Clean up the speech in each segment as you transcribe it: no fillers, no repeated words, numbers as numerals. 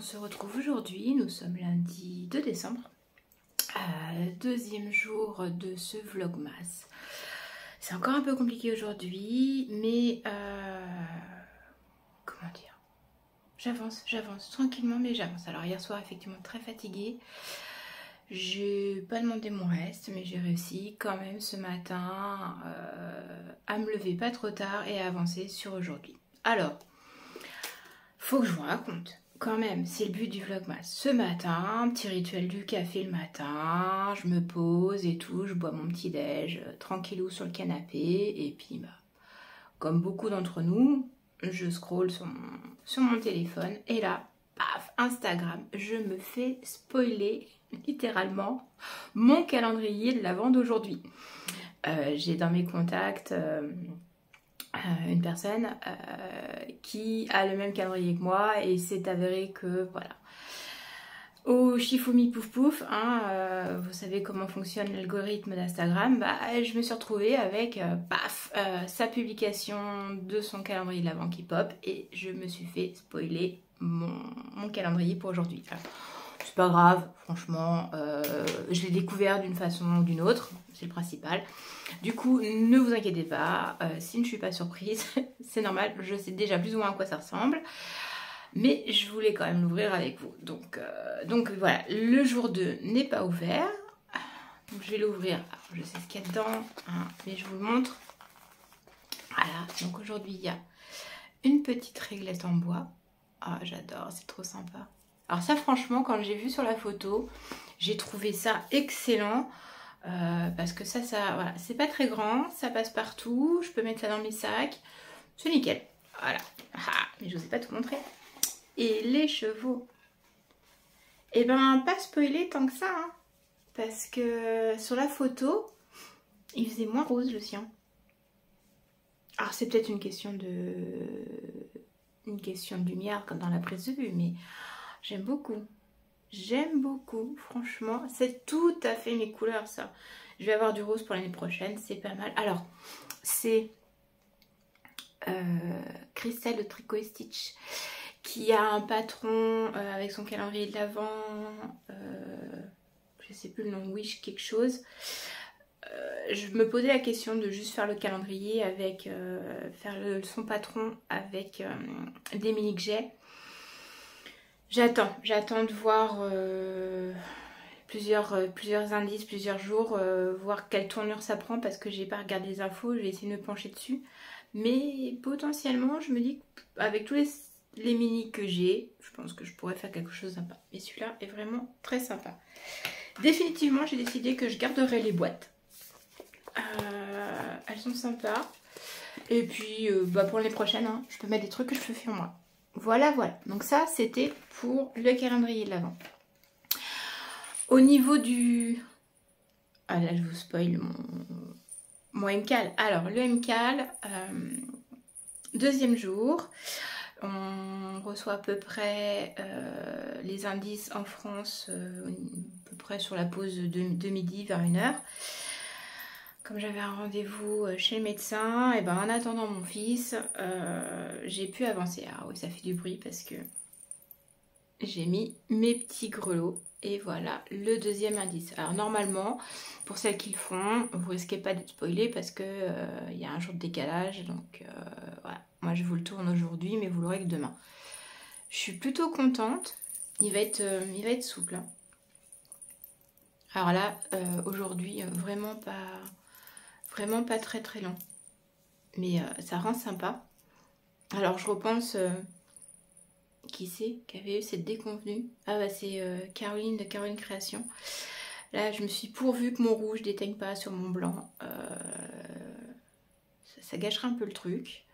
se retrouve aujourd'hui, nous sommes lundi 2 décembre, deuxième jour de ce vlogmas. C'est encore un peu compliqué aujourd'hui, mais comment dire, j'avance tranquillement, mais j'avance. Alors hier soir, effectivement, très fatiguée. J'ai pas demandé mon reste, mais j'ai réussi quand même ce matin à me lever pas trop tard et à avancer sur aujourd'hui. Alors, faut que je vous raconte. Quand même, c'est le but du vlogmas. Ce matin, petit rituel du café le matin, je me pose et tout, je bois mon petit déj tranquillou sur le canapé et puis comme beaucoup d'entre nous, je scrolle sur mon téléphone et là, paf, Instagram, je me fais spoiler littéralement mon calendrier de l'avant d'aujourd'hui. J'ai dans mes contacts une personne qui a le même calendrier que moi et c'est avéré que voilà, au Shifumi pouf pouf, hein, vous savez comment fonctionne l'algorithme d'Instagram, je me suis retrouvée avec sa publication de son calendrier de l'avant qui pop et je me suis fait spoiler mon calendrier pour aujourd'hui. C'est pas grave, franchement, je l'ai découvert d'une façon ou d'une autre, c'est le principal. Du coup, ne vous inquiétez pas, si je ne suis pas surprise, c'est normal, je sais déjà plus ou moins à quoi ça ressemble. Mais je voulais quand même l'ouvrir avec vous. Donc voilà, le jour 2 n'est pas ouvert. Donc je vais l'ouvrir. Je sais ce qu'il y a dedans, hein, mais je vous le montre. Voilà, donc aujourd'hui il y a une petite réglette en bois. Ah, j'adore, c'est trop sympa. Alors ça franchement, quand j'ai vu sur la photo, j'ai trouvé ça excellent. Parce que ça voilà, c'est pas très grand, ça passe partout, je peux mettre ça dans mes sacs, c'est nickel. Voilà, mais je vous ai pas tout montré. Et les chevaux, eh ben pas spoilé tant que ça, hein, parce que sur la photo, il faisait moins rose le sien. Alors c'est peut-être une question de lumière comme dans la prise de vue, mais j'aime beaucoup. J'aime beaucoup, franchement, c'est tout à fait mes couleurs ça. Je vais avoir du rose pour l'année prochaine, c'est pas mal. Alors, c'est Christelle de Tricot et Stitch qui a un patron avec son calendrier de l'Avent, je sais plus le nom, Wish quelque chose. Je me posais la question de juste faire le calendrier avec, son patron avec des mini que j'ai. J'attends de voir plusieurs indices, plusieurs jours, voir quelle tournure ça prend parce que j'ai pas regardé les infos, je vais essayer de me pencher dessus. Mais potentiellement, je me dis qu'avec tous les mini que j'ai, je pense que je pourrais faire quelque chose de sympa. Mais celui-là est vraiment très sympa. Définitivement, j'ai décidé que je garderai les boîtes. Elles sont sympas. Et puis, pour les prochaines, hein, je peux mettre des trucs que je fais moi. Voilà. Donc ça, c'était pour le calendrier de l'Avent. Au niveau du... Ah là, je vous spoil mon MCAL. Alors, le MCAL, deuxième jour. On reçoit à peu près les indices en France, à peu près sur la pause de midi vers 1h. Comme j'avais un rendez-vous chez le médecin, et ben en attendant mon fils, j'ai pu avancer. Ah oui, ça fait du bruit parce que j'ai mis mes petits grelots. Et voilà le deuxième indice. Alors normalement, pour celles qui le font, vous risquez pas d'être spoilé parce que il y a un jour de décalage. Donc voilà, moi je vous le tourne aujourd'hui, mais vous l'aurez que demain. Je suis plutôt contente. Il va être souple. Hein. Alors là, aujourd'hui, vraiment pas très long. Mais ça rend sympa. Alors je repense... qui c'est qui avait eu cette déconvenue? Ah bah c'est Caroline de Caroline Création. Là je me suis pourvue que mon rouge déteigne pas sur mon blanc. Ça gâcherait un peu le truc.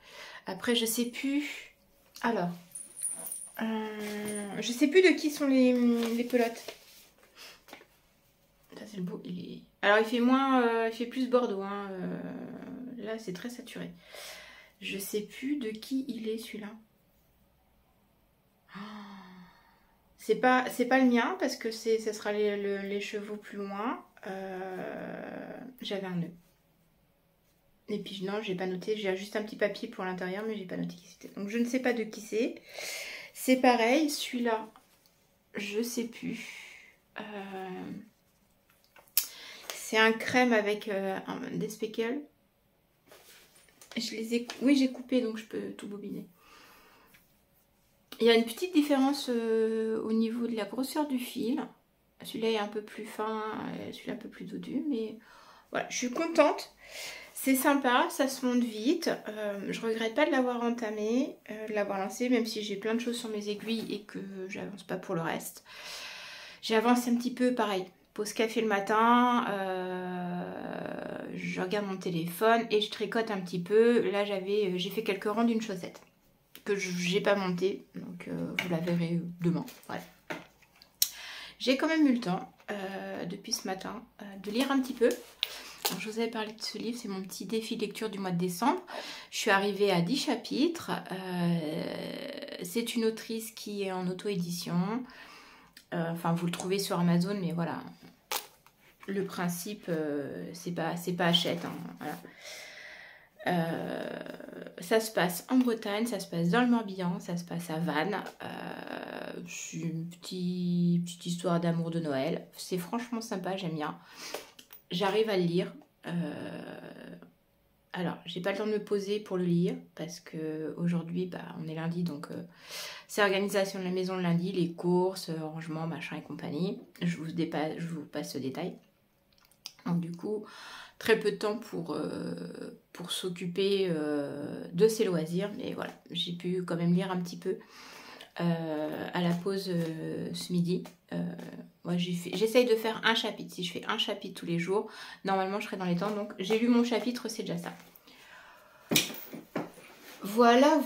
Après je sais plus. Alors je sais plus de qui sont les pelotes. Ça c'est le beau. Alors il fait moins, il fait plus Bordeaux. Hein. Là c'est très saturé. Je sais plus de qui il est celui-là. C'est pas le mien parce que ça sera les chevaux plus loin. J'avais un nœud. Et puis non, j'ai pas noté. J'ai juste un petit papier pour l'intérieur, mais j'ai pas noté qui c'était. Donc je ne sais pas de qui c'est. C'est pareil, celui-là. je sais plus. C'est un crème avec des speckles. Oui, j'ai coupé, donc je peux tout bobiner. Il y a une petite différence au niveau de la grosseur du fil. Celui-là est un peu plus fin, celui-là un peu plus dodu, mais voilà, je suis contente. C'est sympa, ça se monte vite. Je regrette pas de l'avoir entamé, de l'avoir lancé, même si j'ai plein de choses sur mes aiguilles et que j'avance pas pour le reste. J'ai avancé un petit peu, pareil. Pause café le matin, je regarde mon téléphone et je tricote un petit peu. Là, j'ai fait quelques rangs d'une chaussette que j'ai pas montée, donc vous la verrez demain. Voilà. J'ai quand même eu le temps, depuis ce matin, de lire un petit peu. Alors, je vous avais parlé de ce livre, c'est mon petit défi lecture du mois de décembre. Je suis arrivée à 10 chapitres. C'est une autrice qui est en auto-édition. Enfin, vous le trouvez sur Amazon, mais voilà. Le principe, c'est pas achète. Hein, voilà. Ça se passe en Bretagne, ça se passe dans le Morbihan, ça se passe à Vannes. C'est une petite histoire d'amour de Noël. C'est franchement sympa, j'aime bien. J'arrive à le lire. Alors, j'ai pas le temps de me poser pour le lire parce que aujourd'hui, on est lundi, donc c'est organisation de la maison le lundi, les courses, rangement, machin et compagnie. Je vous passe ce détail. Donc du coup, très peu de temps pour s'occuper de ses loisirs, mais voilà, j'ai pu quand même lire un petit peu à la pause ce midi. Moi, j'essaye de faire un chapitre. Si je fais un chapitre tous les jours, normalement je serai dans les temps. Donc j'ai lu mon chapitre, c'est déjà ça. Voilà.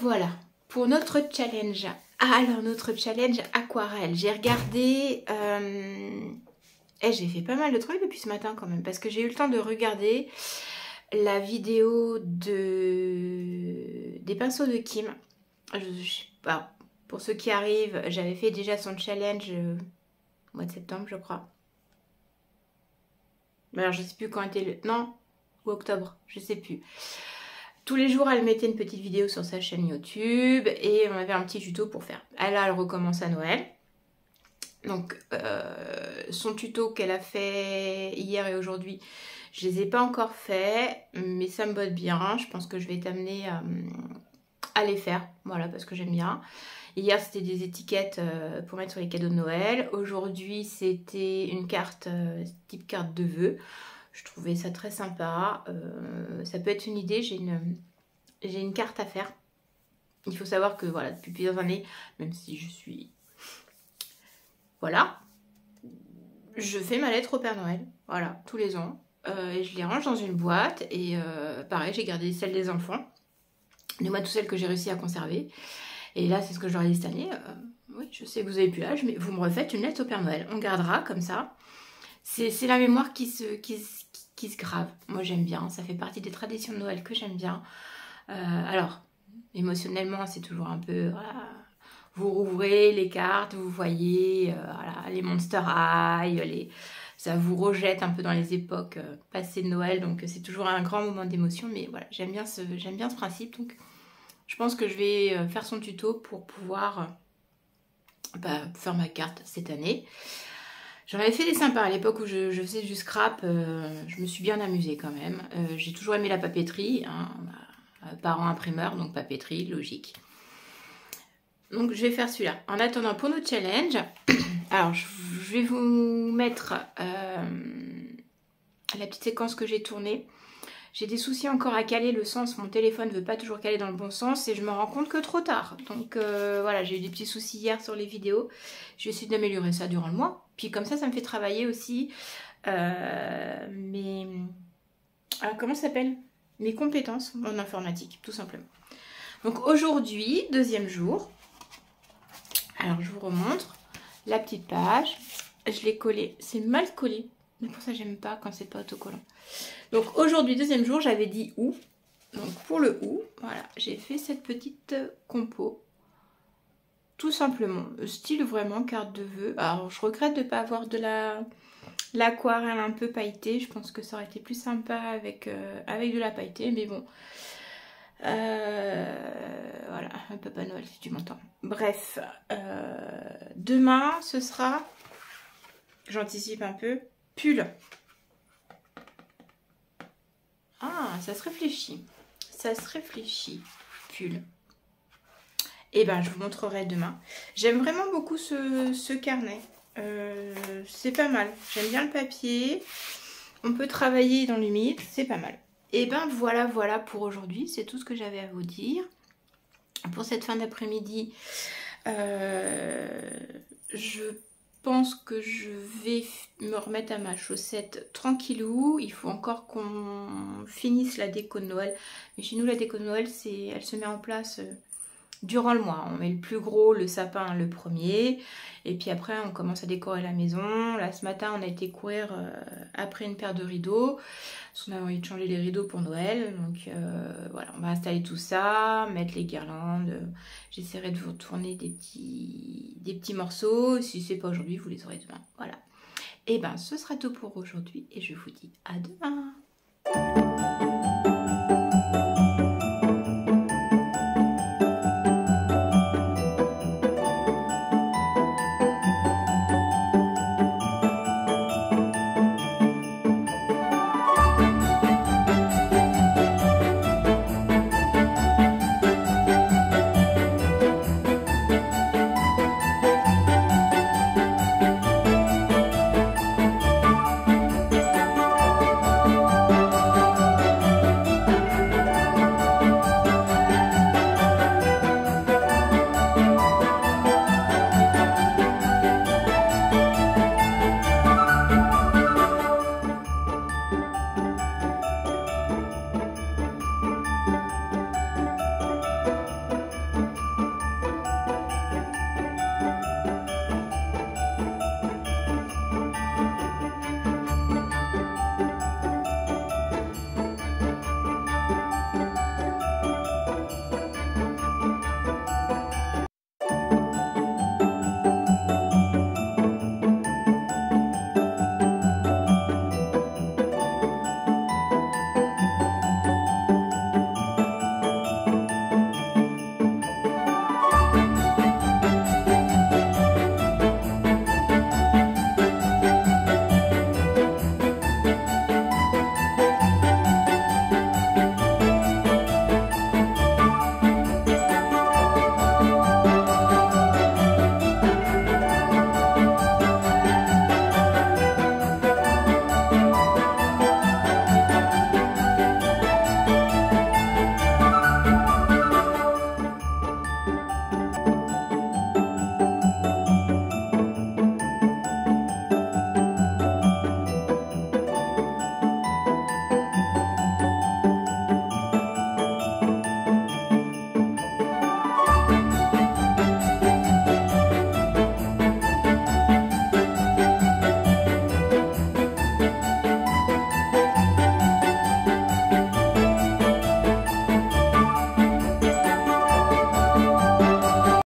Pour notre challenge. Alors notre challenge aquarelle. J'ai regardé... j'ai fait pas mal de travail depuis ce matin quand même. Parce que j'ai eu le temps de regarder la vidéo des pinceaux de Kim. Je sais pas. Pour ceux qui arrivent, j'avais fait déjà son challenge au mois de septembre, je crois. Alors, je sais plus quand était le... Non, ou octobre, je sais plus. Tous les jours, elle mettait une petite vidéo sur sa chaîne YouTube et on avait un petit tuto pour faire. Elle recommence à Noël. Donc, son tuto qu'elle a fait hier et aujourd'hui, je les ai pas encore faits, mais ça me botte bien. Je pense que je vais t'amener à les faire, voilà, parce que j'aime bien. Hier, c'était des étiquettes pour mettre sur les cadeaux de Noël. Aujourd'hui, c'était une carte, type carte de vœux. Je trouvais ça très sympa. Ça peut être une idée. J'ai une carte à faire. Il faut savoir que, voilà, depuis plusieurs années, même si je suis... Voilà. Je fais ma lettre au Père Noël. Voilà, tous les ans. Et je les range dans une boîte. Et pareil, j'ai gardé celle des enfants. De moi, toutes celles que j'ai réussi à conserver. Et là, c'est ce que je leur ai dit cette année. Oui, je sais que vous avez plus l'âge, mais vous me refaites une lettre au Père Noël. On gardera comme ça. C'est la mémoire qui se grave. Moi, j'aime bien. Ça fait partie des traditions de Noël que j'aime bien. Alors, émotionnellement, c'est toujours un peu... Voilà, vous rouvrez les cartes, vous voyez voilà, les Monster High, ça vous rejette un peu dans les époques passées de Noël. Donc, c'est toujours un grand moment d'émotion. Mais voilà, j'aime bien ce principe. Donc... Je pense que je vais faire son tuto pour pouvoir faire ma carte cette année. J'en avais fait des sympas à l'époque où je faisais du scrap. Je me suis bien amusée quand même. J'ai toujours aimé la papeterie. Hein, parents imprimeurs, donc papeterie, logique. Donc je vais faire celui-là. En attendant, pour notre challenge, alors je vais vous mettre la petite séquence que j'ai tournée. J'ai des soucis encore à caler le sens, mon téléphone ne veut pas toujours caler dans le bon sens et je me rends compte que trop tard. Donc voilà, j'ai eu des petits soucis hier sur les vidéos. Je vais essayer d'améliorer ça durant le mois. Puis comme ça me fait travailler aussi alors comment ça s'appelle ? Mes compétences en informatique, tout simplement. Donc aujourd'hui, deuxième jour. Alors je vous remontre la petite page. Je l'ai collée, c'est mal collé. Mais pour ça j'aime pas quand c'est pas autocollant. Donc aujourd'hui, deuxième jour, j'avais dit août. Donc pour le août, voilà, j'ai fait cette petite compo. Tout simplement, style vraiment carte de vœux. Alors je regrette de ne pas avoir de l'aquarelle un peu pailletée. Je pense que ça aurait été plus sympa avec de la pailletée. Mais bon, Voilà, Papa Noël si tu m'entends. Bref, demain ce sera, j'anticipe un peu, pull. Ah, ça se réfléchit. Ça se réfléchit, pull. Et ben je vous montrerai demain. J'aime vraiment beaucoup ce carnet. C'est pas mal. J'aime bien le papier. On peut travailler dans l'humide, c'est pas mal. Et ben voilà pour aujourd'hui. C'est tout ce que j'avais à vous dire. Pour cette fin d'après-midi, je pense que je vais me remettre à ma chaussette tranquillou. Il faut encore qu'on finisse la déco de Noël. Mais chez nous, la déco de Noël, elle se met en place durant le mois. On met le plus gros, le sapin, le premier. Et puis après, on commence à décorer la maison. Là, ce matin, on a été courir après une paire de rideaux. Parce qu'on a envie de changer les rideaux pour Noël. Donc voilà, on va installer tout ça, mettre les guirlandes. J'essaierai de vous retourner des petits morceaux. Si c'est pas aujourd'hui, vous les aurez demain. Voilà. Et ben, ce sera tout pour aujourd'hui. Et je vous dis à demain.